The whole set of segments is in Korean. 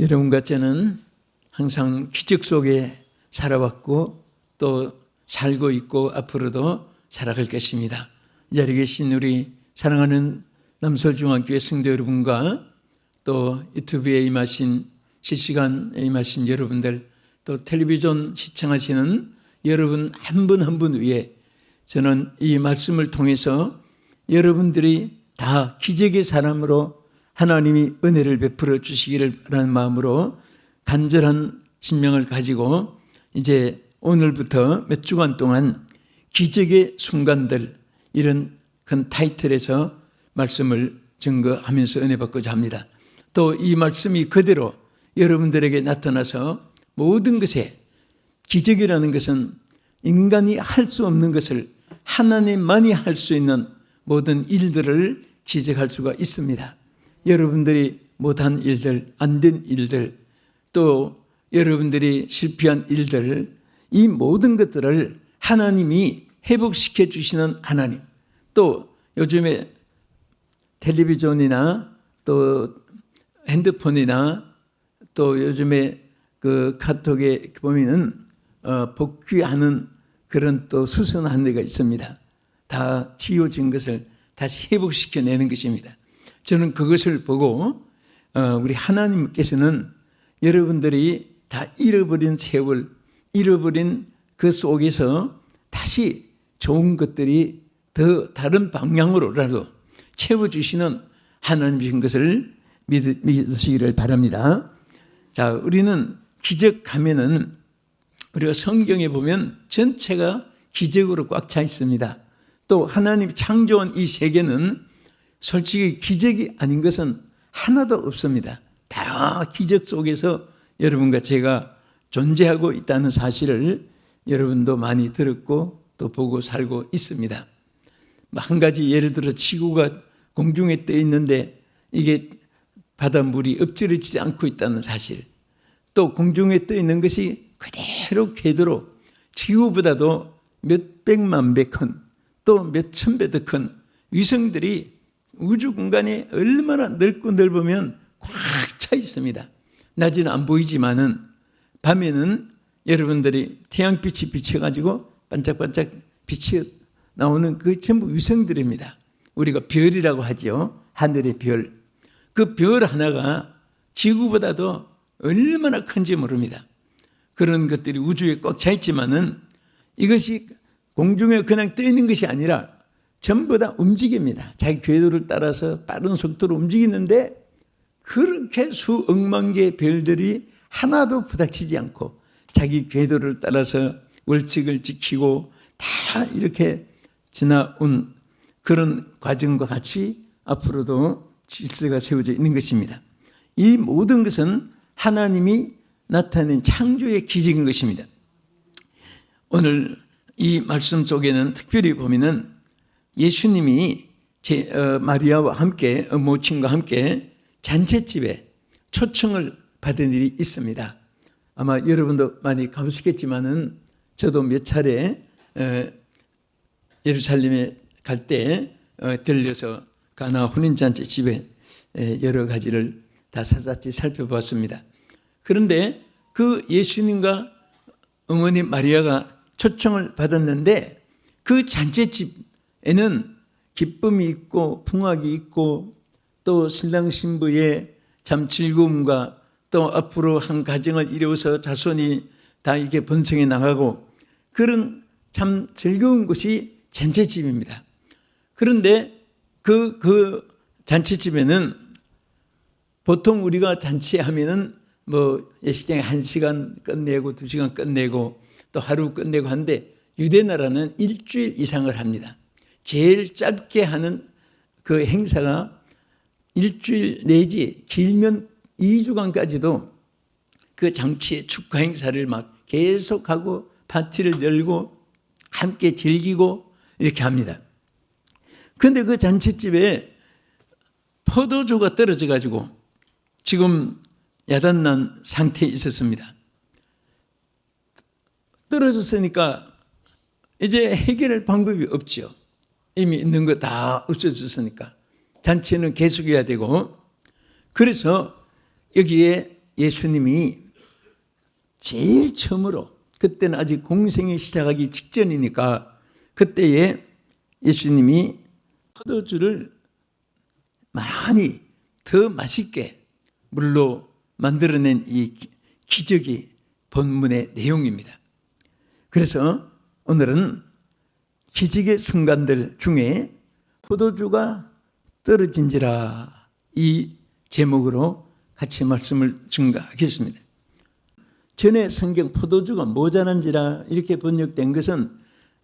여러분과 저는 항상 기적 속에 살아왔고 또 살고 있고 앞으로도 살아갈 것입니다. 이 자리에 계신 우리 사랑하는 남서중학교의 성도 여러분과 또 유튜브에 임하신 실시간에 임하신 여러분들, 또 텔레비전 시청하시는 여러분 한 분 한 분 위에 저는 이 말씀을 통해서 여러분들이 다 기적의 사람으로 하나님이 은혜를 베풀어 주시기를 바라는 마음으로 간절한 신명을 가지고 이제 오늘부터 몇 주간 동안 기적의 순간들, 이런 큰 타이틀에서 말씀을 증거하면서 은혜 받고자 합니다. 또 이 말씀이 그대로 여러분들에게 나타나서 모든 것에, 기적이라는 것은 인간이 할 수 없는 것을 하나님만이 할 수 있는 모든 일들을 지적할 수가 있습니다. 여러분들이 못한 일들, 안 된 일들, 또 여러분들이 실패한 일들, 이 모든 것들을 하나님이 회복시켜 주시는 하나님, 또 요즘에 텔레비전이나 또 핸드폰이나 또 요즘에 그 카톡에 보면은 복귀하는 그런 또 수선한 데가 있습니다. 다 지워진 것을 다시 회복시켜내는 것입니다. 저는 그것을 보고 우리 하나님께서는 여러분들이 다 잃어버린 세월, 잃어버린 그 속에서 다시 좋은 것들이 더 다른 방향으로라도 채워주시는 하나님이신 것을 믿으시기를 바랍니다. 자, 우리는 기적하면은 우리가 성경에 보면 전체가 기적으로 꽉 차 있습니다. 또 하나님이 창조한 이 세계는 솔직히 기적이 아닌 것은 하나도 없습니다. 다 기적 속에서 여러분과 제가 존재하고 있다는 사실을 여러분도 많이 들었고 또 보고 살고 있습니다. 한 가지 예를 들어 지구가 공중에 떠 있는데 이게 바닷물이 엎질러지지 않고 있다는 사실, 또 공중에 떠 있는 것이 그대로 궤도로 지구보다도 몇 백만 배 큰, 또 몇 천 배 더 큰 위성들이 우주 공간에 얼마나 넓고 넓으면 꽉 차 있습니다. 낮에는 안 보이지만은 밤에는 여러분들이 태양빛이 비쳐가지고 반짝반짝 빛이 나오는 그 전부 위성들입니다. 우리가 별이라고 하죠. 하늘의 별. 그 별 하나가 지구보다도 얼마나 큰지 모릅니다. 그런 것들이 우주에 꽉 차 있지만은 이것이 공중에 그냥 떠 있는 것이 아니라 전부 다 움직입니다. 자기 궤도를 따라서 빠른 속도로 움직이는데 그렇게 수억만 개의 별들이 하나도 부닥치지 않고 자기 궤도를 따라서 원칙을 지키고 다 이렇게 지나온 그런 과정과 같이 앞으로도 질서가 세워져 있는 것입니다. 이 모든 것은 하나님이 나타낸 창조의 기적인 것입니다. 오늘 이 말씀 속에는 특별히 보면은 예수님이 마리아와 함께 모친과 함께 잔치집에 초청을 받은 일이 있습니다. 아마 여러분도 많이 가보시겠지만은 저도 몇 차례 예루살렘에 갈 때 들려서 가나 혼인잔치 집에 여러 가지를 다 샅샅이 살펴보았습니다. 그런데 그 예수님과 어머니 마리아가 초청을 받았는데 그 잔치집에는 기쁨이 있고 풍악이 있고 또 신랑 신부의 참 즐거움과 또 앞으로 한 가정을 이루어서 자손이 다 이렇게 번성해 나가고 그런 참 즐거운 곳이 잔치집입니다. 그런데 그 잔치집에는 보통 우리가 잔치하면은 뭐 예식장에 1시간 끝내고 2시간 끝내고 또 하루 끝내고 하는데 유대 나라는 일주일 이상을 합니다. 제일 짧게 하는 그 행사가 일주일 내지 길면 2주간까지도 그 장치의 축하 행사를 막 계속하고 파티를 열고 함께 즐기고 이렇게 합니다. 그런데 그 잔치집에 포도주가 떨어져 가지고 지금 야단난 상태에 있었습니다. 떨어졌으니까 이제 해결할 방법이 없죠. 이미 있는 거 다 없어졌으니까 잔치는 계속해야 되고, 그래서 여기에 예수님이 제일 처음으로, 그때는 아직 공생이 시작하기 직전이니까, 그때에 예수님이 포도주를 많이 더 맛있게 물로 만들어낸 이 기적이 본문의 내용입니다. 그래서 오늘은 기적의 순간들 중에 포도주가 떨어진지라, 이 제목으로 같이 말씀을 증가하겠습니다. 전에 성경 포도주가 모자란지라 이렇게 번역된 것은,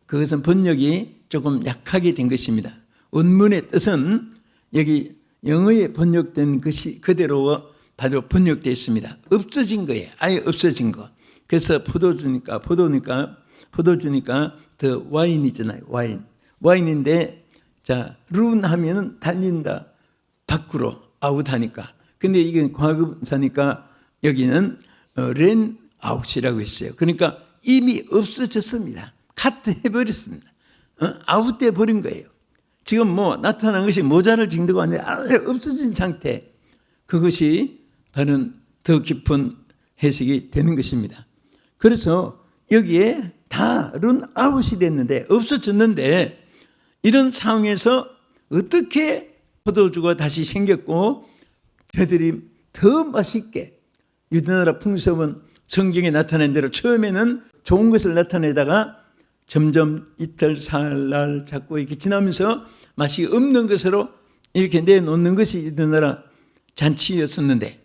그것은 번역이 조금 약하게 된 것입니다. 원문의 뜻은 여기 영어에 번역된 것이 그대로 바로 번역되어 있습니다. 없어진 거예요. 아예 없어진 거. 그래서 포도주니까 더 와인이잖아요. 와인인데, 자, 룬 하면은 달린다, 밖으로 아웃하니까. 근데 이게 과거사니까 여기는 렌 아웃이라고 했어요. 그러니까 이미 없어졌습니다. 카트 해버렸습니다. 아웃돼 버린 거예요. 지금 뭐 나타난 것이 모자랄 정도가 아니라 아예 없어진 상태. 그것이 바로 더 깊은 해석이 되는 것입니다. 그래서 여기에 다 런 아웃이 됐는데, 없어졌는데, 이런 상황에서 어떻게 포도주가 다시 생겼고 저들이 더 맛있게, 유대나라 풍습은 성경에 나타낸 대로 처음에는 좋은 것을 나타내다가 점점 이틀, 사흘, 날 자꾸 이렇게 지나면서 맛이 없는 것으로 이렇게 내놓는 것이 유대나라 잔치였었는데,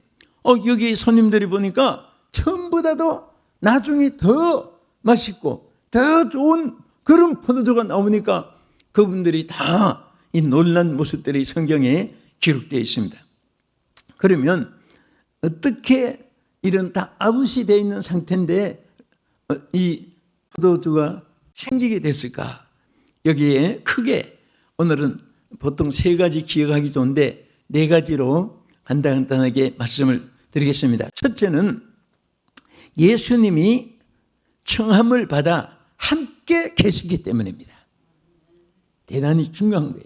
여기 손님들이 보니까 처음보다도 나중에 더 맛있고 더 좋은 그런 포도주가 나오니까 그분들이 다 이 놀란 모습들이 성경에 기록되어 있습니다. 그러면 어떻게 이런 다 아웃이 되어 있는 상태인데 이 포도주가 생기게 됐을까? 여기에 크게 오늘은 보통 3가지 기억하기 좋은데 4가지로 간단하게 말씀을 드리겠습니다. 첫째는 예수님이 청함을 받아 함께 계시기 때문입니다. 대단히 중요한 거예요.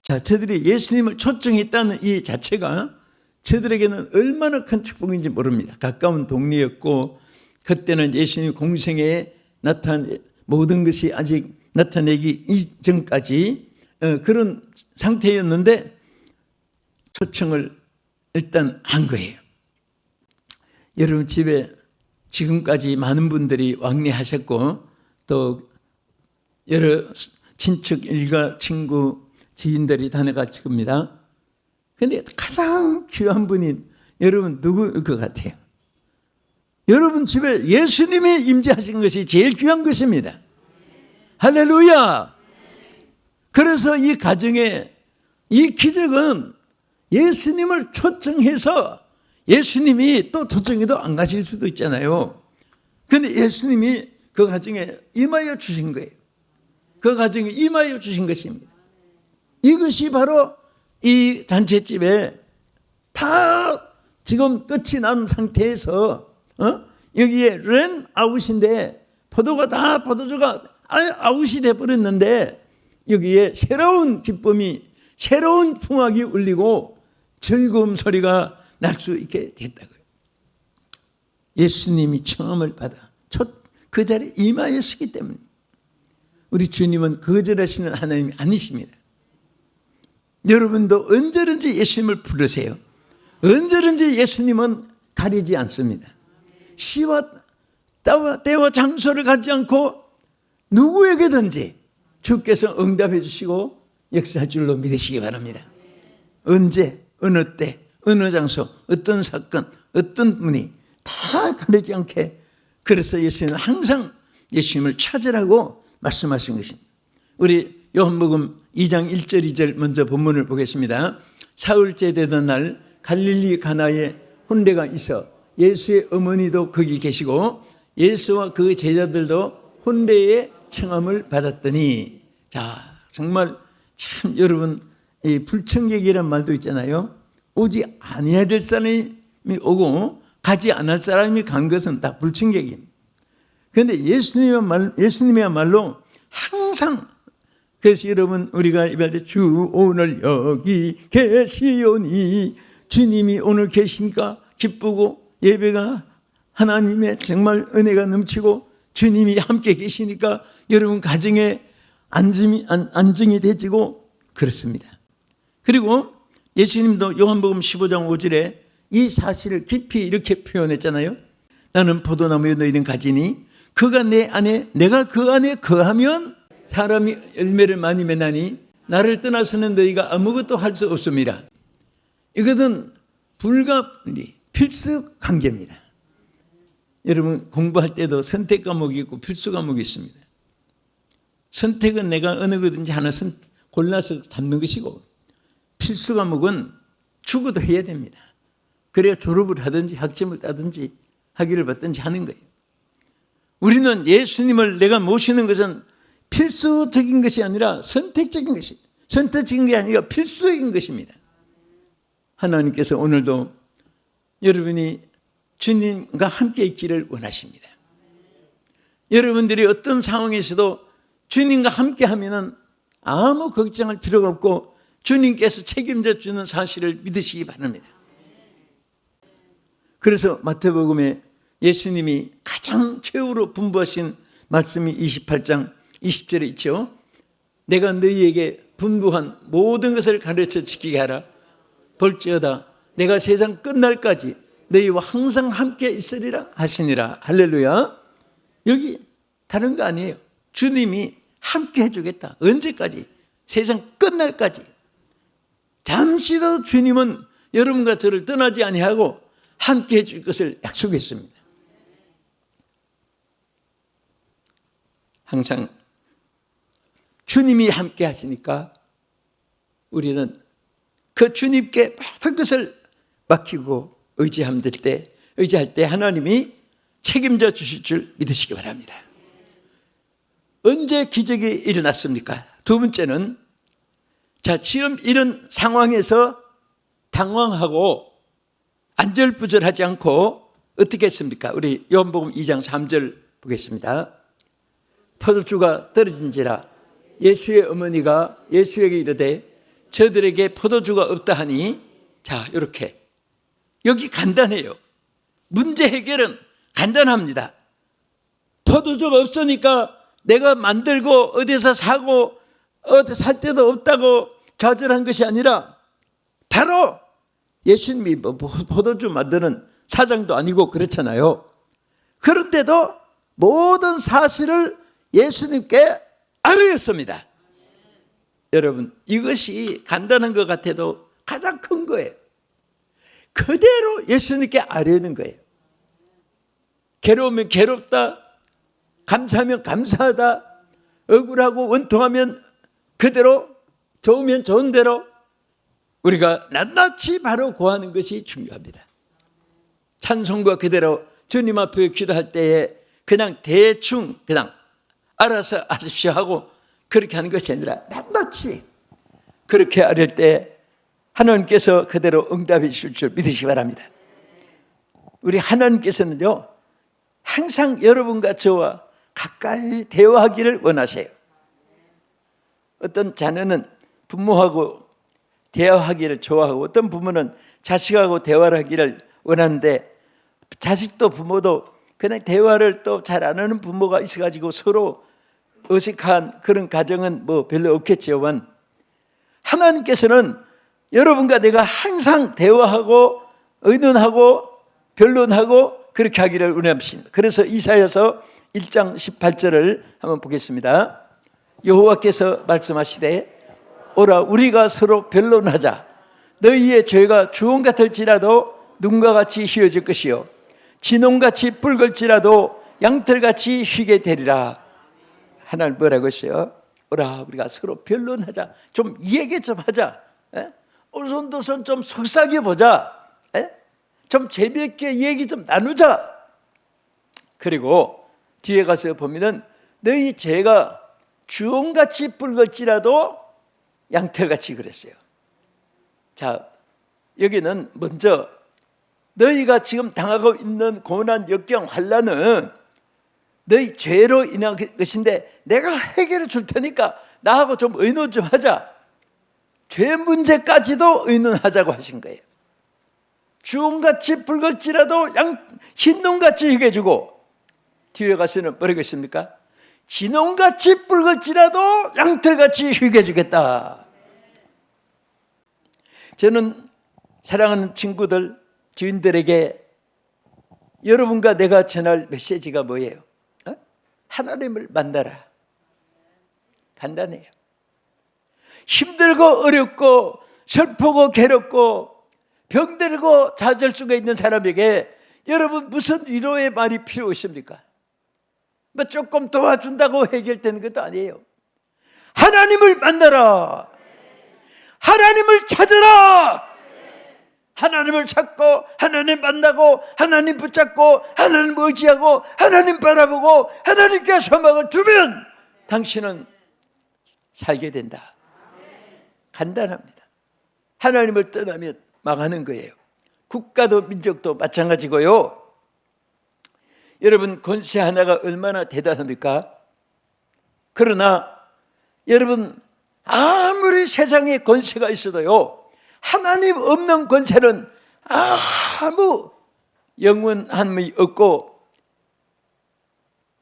자, 저들이 예수님을 초청했다는 이 자체가 저들에게는 얼마나 큰 축복인지 모릅니다. 가까운 동네였고, 그때는 예수님 공생에 나타난 모든 것이 아직 나타내기 이전까지 그런 상태였는데 초청을 일단 한 거예요. 여러분 집에 지금까지 많은 분들이 왕래하셨고, 또 여러 친척, 일가, 친구, 지인들이 다녀갔을 겁니다. 그런데 가장 귀한 분이 여러분 누구일 것 같아요? 여러분 집에 예수님이 임재하신 것이 제일 귀한 것입니다. 할렐루야! 그래서 이 가정에 이 기적은 예수님을 초청해서, 예수님이 또 초청해도 안 가실 수도 있잖아요. 그런데 예수님이 그 가정에 임하여 주신 거예요. 그 가정에 임하여 주신 것입니다. 이것이 바로 이 잔치집에 다 지금 끝이 난 상태에서 여기에 렌 아웃인데 포도주가 아웃이 돼버렸는데 여기에 새로운 기쁨이, 새로운 풍악이 울리고 즐거움 소리가 날 수 있게 됐다고요. 예수님이 청함을 받아 그 자리에 임하였기 때문에. 우리 주님은 거절하시는 하나님이 아니십니다. 여러분도 언제든지 예수님을 부르세요. 언제든지 예수님은 가리지 않습니다. 시와 때와 장소를 가지 않고 누구에게든지 주께서 응답해 주시고 역사할 줄로 믿으시기 바랍니다. 언제, 어느 때, 어느 장소, 어떤 사건, 어떤 분이 다 가리지 않게, 그래서 예수님은 항상 예수님을 찾으라고 말씀하신 것입니다. 우리 요한복음 2장 1절 2절 먼저 본문을 보겠습니다. 사흘째 되던 날 갈릴리 가나에 혼례가 있어 예수의 어머니도 거기 계시고 예수와 그 제자들도 혼례의 청함을 받았더니, 자, 정말 참 여러분, 이 불청객이라는 말도 있잖아요. 오지 아니해야 될 사람이 오고 가지 않을 사람이 간 것은 다 불청객입니다. 그런데 예수님이야말로 항상, 그래서 여러분 우리가 이번에 주 오늘 여기 계시오니, 주님이 오늘 계십니까? 기쁘고 예배가 하나님의 정말 은혜가 넘치고 주님이 함께 계시니까 여러분 가정에 안정이 되지고 그렇습니다. 그리고 예수님도 요한복음 15장 5절에 이 사실을 깊이 이렇게 표현했잖아요. 나는 포도나무에 너희는 가지니 그가 내 안에 내가 그 안에 거하면 사람이 열매를 많이 맺나니 나를 떠나서는 너희가 아무것도 할 수 없습니다. 이것은 불가분리 필수 관계입니다. 여러분 공부할 때도 선택 과목이 있고 필수 과목이 있습니다. 선택은 내가 어느 거든지 하나 골라서 잡는 것이고 필수 과목은 죽어도 해야 됩니다. 그래야 졸업을 하든지 학점을 따든지 학위를 받든지 하는 거예요. 우리는 예수님을 내가 모시는 것은 필수적인 것이 아니라 선택적인 것이, 선택적인 게 아니라 필수적인 것입니다. 하나님께서 오늘도 여러분이 주님과 함께 있기를 원하십니다. 여러분들이 어떤 상황에서도 주님과 함께 하면은 아무 걱정할 필요가 없고 주님께서 책임져 주는 사실을 믿으시기 바랍니다. 그래서 마태복음에 예수님이 가장 최후로 분부하신 말씀이 28장 20절에 있죠. 내가 너희에게 분부한 모든 것을 가르쳐 지키게 하라. 볼지어다 내가 세상 끝날까지 너희와 항상 함께 있으리라 하시니라. 할렐루야. 여기 다른 거 아니에요. 주님이 함께 해주겠다. 언제까지? 세상 끝날까지. 잠시도 주님은 여러분과 저를 떠나지 아니하고 함께 해줄 것을 약속했습니다. 항상 주님이 함께 하시니까 우리는 그 주님께 모든 것을 맡기고 의지할 때 하나님이 책임져 주실 줄 믿으시기 바랍니다. 언제 기적이 일어났습니까? 두 번째는 지금 이런 상황에서 당황하고 안절부절하지 않고 어떻게 했습니까? 우리 요한복음 2장 3절 보겠습니다. 포도주가 떨어진지라 예수의 어머니가 예수에게 이르되 저들에게 포도주가 없다 하니 이렇게 여기 간단해요. 문제 해결은 간단합니다. 포도주가 없으니까 내가 만들고 어디서 사고 어디 살 데도 없다고 좌절한 것이 아니라 바로 예수님이 포도주 만드는 사장도 아니고 그렇잖아요. 그런데도 모든 사실을 예수님께 알아였습니다. 여러분 이것이 간단한 것 같아도 가장 큰 거예요. 그대로 예수님께 알아는 거예요. 괴로우면 괴롭다, 감사하면 감사하다, 억울하고 원통하면 그대로, 좋으면 좋은 대로 우리가 낱낱이 바로 고하는 것이 중요합니다. 찬송과 그대로 주님 앞에 기도할 때에 그냥 대충 그냥 알아서 하십시오 하고 그렇게 하는 것이 아니라 낱낱이 그렇게 아릴 때 하나님께서 그대로 응답해 주실 줄 믿으시기 바랍니다. 우리 하나님께서는요 항상 여러분과 저와 가까이 대화하기를 원하세요. 어떤 자녀는 부모하고 대화하기를 좋아하고 어떤 부모는 자식하고 대화를 하기를 원하는데 자식도 부모도 그냥 대화를 또 잘 안 하는 부모가 있어가지고 서로 어색한 그런 가정은 별로 없겠지만 하나님께서는 여러분과 내가 항상 대화하고 의논하고 변론하고 그렇게 하기를 원하십니다. 그래서 이사야서 1장 18절을 한번 보겠습니다. 여호와께서 말씀하시되 오라 우리가 서로 변론하자. 너희의 죄가 주홍 같을지라도 눈과 같이 희어질 것이요 진홍같이 붉을지라도 양털같이 희게 되리라. 하나님 뭐라고 했어요? 오라 우리가 서로 변론하자. 좀 얘기 좀 하자. 오손도손 좀 속삭여보자. 좀 재미있게 얘기 좀 나누자. 그리고 뒤에 가서 보면은 너희 죄가 주홍같이 붉을지라도 양털같이 그랬어요. 여기는 먼저 너희가 지금 당하고 있는 고난, 역경, 환난은 너희 죄로 인한 것인데 내가 해결해 줄 테니까 나하고 좀 의논 좀 하자. 죄 문제까지도 의논하자고 하신 거예요. 주홍같이 붉을지라도 흰농같이 희게주고, 뒤에 가서는 뭐라고 했습니까? 진홍같이 붉을지라도 양털같이 희게주겠다. 저는 사랑하는 친구들, 지인들에게 여러분과 내가 전할 메시지가 뭐예요? 하나님을 만나라. 간단해요. 힘들고 어렵고 슬프고 괴롭고 병들고 좌절수가 있는 사람에게 여러분 무슨 위로의 말이 필요 있습니까? 뭐 조금 도와준다고 해결되는 것도 아니에요. 하나님을 만나라. 하나님을 찾아라. 하나님을 찾고 하나님 만나고 하나님 붙잡고 하나님 의지하고 하나님 바라보고 하나님께 소망을 두면 당신은 살게 된다. 간단합니다. 하나님을 떠나면 망하는 거예요. 국가도 민족도 마찬가지고요. 여러분, 권세 하나가 얼마나 대단합니까? 그러나 여러분, 아무리 세상에 권세가 있어도요, 하나님 없는 권세는 아무 영원함이 없고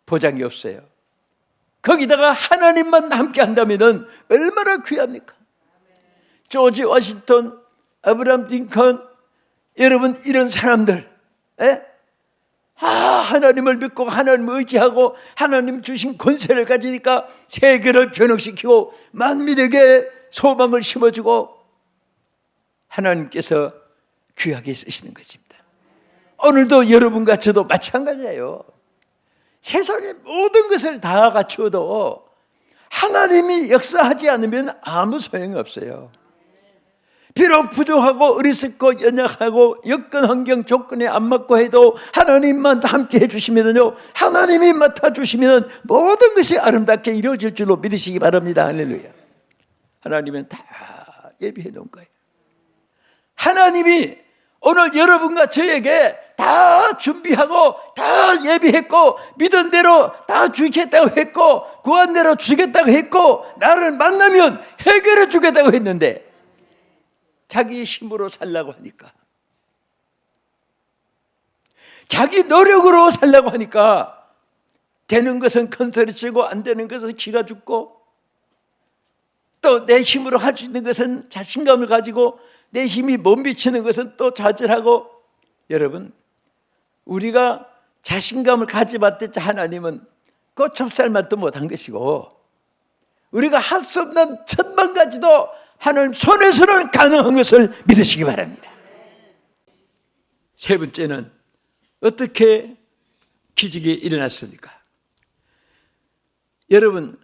보장이 없어요. 거기다가 하나님만 함께 한다면 얼마나 귀합니까? 조지 워싱턴, 아브라함 링컨, 여러분 이런 사람들, 하나님을 믿고 하나님을 의지하고 하나님 주신 권세를 가지니까 세계를 변혁시키고 만민에게 소망을 심어주고 하나님께서 귀하게 쓰시는 것입니다. 오늘도 여러분과 저도 마찬가지예요. 세상의 모든 것을 다 갖추어도 하나님이 역사하지 않으면 아무 소용이 없어요. 비록 부족하고 어리석고 연약하고 여건 환경 조건에 안 맞고 해도 하나님만 함께 해주시면요, 하나님이 맡아주시면 모든 것이 아름답게 이루어질 줄로 믿으시기 바랍니다. 할렐루야. 하나님은 다 예비해 놓은 거예요. 하나님이 오늘 여러분과 저에게 다 준비하고 다 예비했고 믿은 대로 다 주겠다고 했고 구한 대로 주겠다고 했고 나를 만나면 해결해 주겠다고 했는데 자기 힘으로 살라고 하니까, 자기 노력으로 살라고 하니까 되는 것은 큰 소리 치고 안 되는 것은 기가 죽고, 또 내 힘으로 할 수 있는 것은 자신감을 가지고 내 힘이 못 미치는 것은 또 좌절하고. 여러분, 우리가 자신감을 가져봤댔자 하나님은 꽃찹쌀맛도 못한 것이고 우리가 할 수 없는 천만 가지도 하나님 손에서는 가능한 것을 믿으시기 바랍니다. 세 번째는 어떻게 기적이 일어났습니까? 여러분,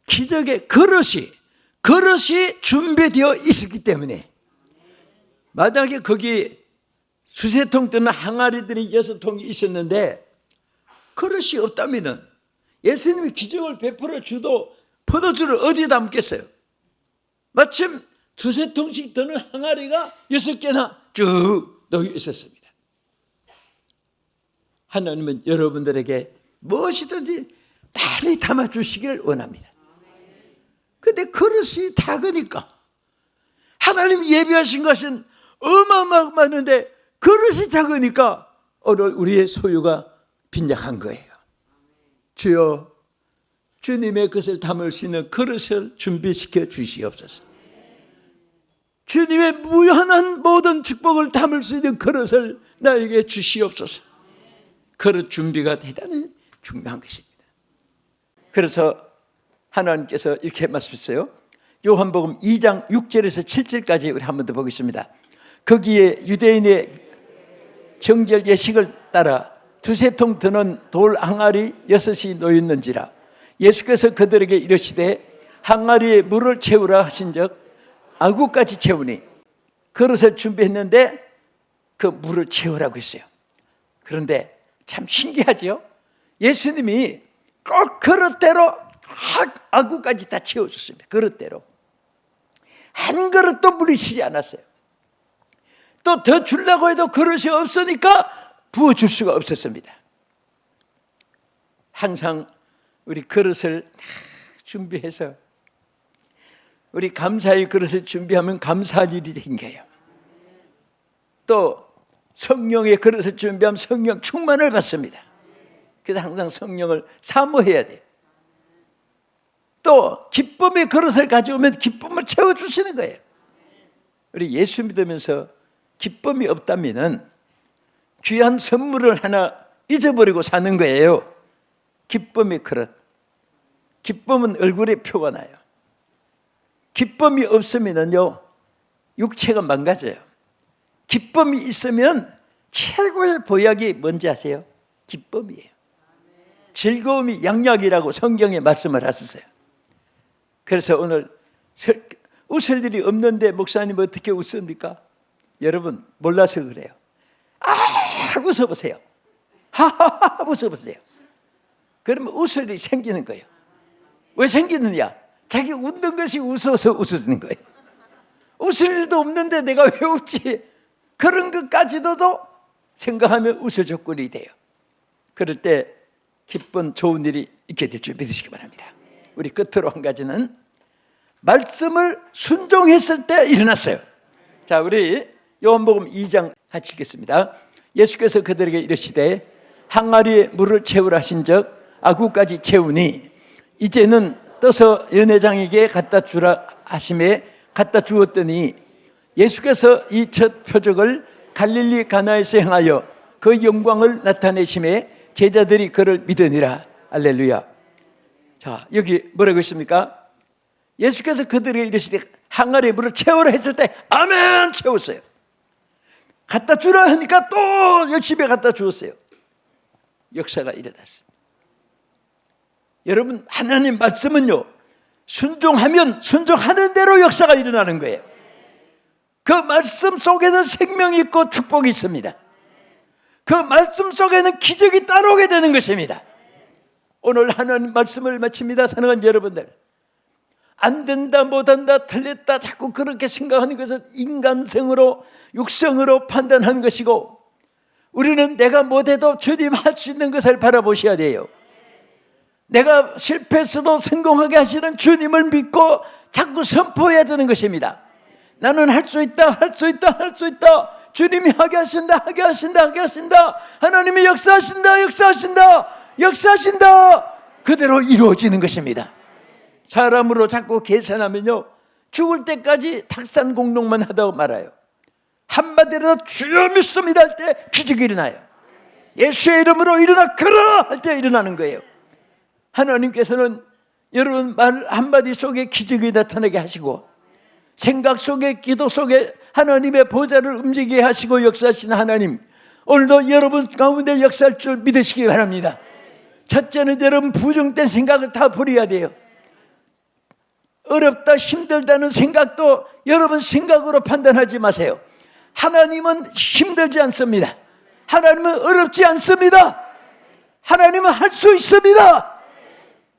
기적의 그릇이 준비되어 있었기 때문에, 만약에 거기 수세통 뜨는 항아리들이 6통이 있었는데 그릇이 없다면 예수님이 기적을 베풀어 주도 포도주를 어디에 담겠어요? 마침 2-3통씩 드는 항아리가 6개나 쭉 놓여 있었습니다. 하나님은 여러분들에게 무엇이든지 많이 담아주시기를 원합니다. 그런데 그릇이 작으니까, 하나님이 예비하신 것은 어마어마하게 많은데 그릇이 작으니까 오늘 우리의 소유가 빈약한 거예요. 주여, 주님의 것을 담을 수 있는 그릇을 준비시켜 주시옵소서. 주님의 무한한 모든 축복을 담을 수 있는 그릇을 나에게 주시옵소서. 그릇 준비가 대단히 중요한 것입니다. 그래서 하나님께서 이렇게 말씀하셨어요. 요한복음 2장 6절에서 7절까지 우리 한 번 더 보겠습니다. 거기에 유대인의 정결 예식을 따라 2-3통 드는 돌 항아리 6이 놓였는지라. 예수께서 그들에게 이르시되 항아리에 물을 채우라 하신즉 아구까지 채우니, 그릇을 준비했는데 그 물을 채우라고 했어요. 그런데 참 신기하죠? 예수님이 꼭 그릇대로 아구까지 다 채워줬습니다. 그릇대로 한 그릇도 물이 치지 않았어요. 또 더 주려고 해도 그릇이 없으니까 부어줄 수가 없었습니다. 항상 우리 그릇을 준비해서 우리 감사의 그릇을 준비하면 감사할 일이 생겨요. 또 성령의 그릇을 준비하면 성령 충만을 받습니다. 그래서 항상 성령을 사모해야 돼요. 또 기쁨의 그릇을 가져오면 기쁨을 채워주시는 거예요. 우리 예수 믿으면서 기쁨이 없다면 귀한 선물을 하나 잊어버리고 사는 거예요. 기쁨의 그릇. 기쁨은 얼굴에 표가 나요. 기쁨이 없으면요 육체가 망가져요. 기쁨이 있으면 최고의 보약이 뭔지 아세요? 기쁨이에요. 즐거움이 양약이라고 성경에 말씀을 하셨어요. 그래서 오늘 웃을 일이 없는데 목사님 어떻게 웃습니까? 여러분 몰라서 그래요. 웃어보세요. 하하하 웃어보세요. 그러면 웃을 일이 생기는 거예요. 왜 생기느냐? 자기 웃는 것이 웃어서 웃는 거예요. 웃을 일도 없는데 내가 왜 웃지? 그런 것까지도 생각하면 웃을 조건이 돼요. 그럴 때 기쁜 좋은 일이 있게 될 줄 믿으시기 바랍니다. 우리 끝으로 한 가지는 말씀을 순종했을 때 일어났어요. 자, 우리 요한복음 2장 같이 읽겠습니다. 예수께서 그들에게 이르시되 항아리에 물을 채우라 하신즉 아구까지 채우니 이제는 떠서 연회장에게 갖다 주라 하심에 갖다 주었더니 예수께서 이 첫 표적을 갈릴리 가나에서 행하여 그 영광을 나타내심에 제자들이 그를 믿으니라. 할렐루야. 자, 여기 뭐라고 했습니까? 예수께서 그들에게 이르시되 항아리에 물을 채우라 했을 때 아멘 채웠어요. 갖다 주라 하니까 또 열심히 갖다 주었어요. 역사가 일어났습니다. 여러분 하나님 말씀은요 순종하면 순종하는 대로 역사가 일어나는 거예요. 그 말씀 속에는 생명이 있고 축복이 있습니다. 그 말씀 속에는 기적이 따라오게 되는 것입니다. 오늘 하나님 말씀을 마칩니다. 사랑하는 여러분들, 안 된다 못한다 틀렸다 자꾸 그렇게 생각하는 것은 인간성으로 육성으로 판단하는 것이고, 우리는 내가 못해도 주님 할 수 있는 것을 바라보셔야 돼요. 내가 실패했어도 성공하게 하시는 주님을 믿고 자꾸 선포해야 되는 것입니다. 나는 할 수 있다, 할 수 있다, 할 수 있다. 주님이 하게 하신다, 하게 하신다, 하게 하신다. 하나님이 역사하신다, 역사하신다, 역사하신다. 그대로 이루어지는 것입니다. 사람으로 자꾸 계산하면요 죽을 때까지 탁산공동만 하다가 말아요. 한마디로 주여 믿습니다 할 때 기적이 일어나요. 예수의 이름으로 일어나 그라 할 때 일어나는 거예요. 하나님께서는 여러분 말 한마디 속에 기적이 나타나게 하시고, 생각 속에 기도 속에 하나님의 보좌를 움직이게 하시고 역사하시는 하나님, 오늘도 여러분 가운데 역사할 줄 믿으시기 바랍니다. 첫째는 여러분 부정된 생각을 다 버려야 돼요. 어렵다 힘들다는 생각도 여러분 생각으로 판단하지 마세요. 하나님은 힘들지 않습니다. 하나님은 어렵지 않습니다. 하나님은 할 수 있습니다.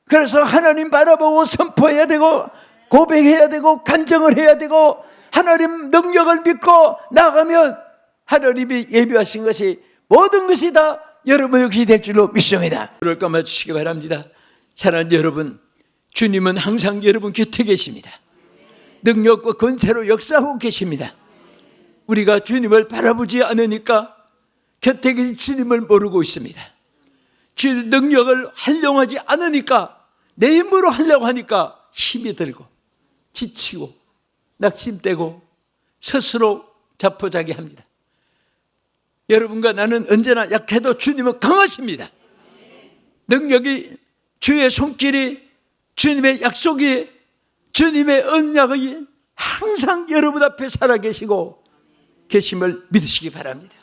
그래서 하나님 바라보고 선포해야 되고 고백해야 되고 간증을 해야 되고 하나님 능력을 믿고 나가면 하나님이 예비하신 것이 모든 것이 다 여러분 역시 될 줄로 믿습니다. 그럴 까 맞추시기 바랍니다. 사랑하는 여러분, 주님은 항상 여러분 곁에 계십니다. 능력과 권세로 역사하고 계십니다. 우리가 주님을 바라보지 않으니까 곁에 계신 주님을 모르고 있습니다. 주의 능력을 활용하지 않으니까 내 힘으로 하려고 하니까 힘이 들고 지치고 낙심되고 스스로 자포자기합니다. 여러분과 나는 언제나 약해도 주님은 강하십니다. 능력이, 주의 손길이, 주님의 약속이, 주님의 언약이 항상 여러분 앞에 살아계시고 계심을 믿으시기 바랍니다.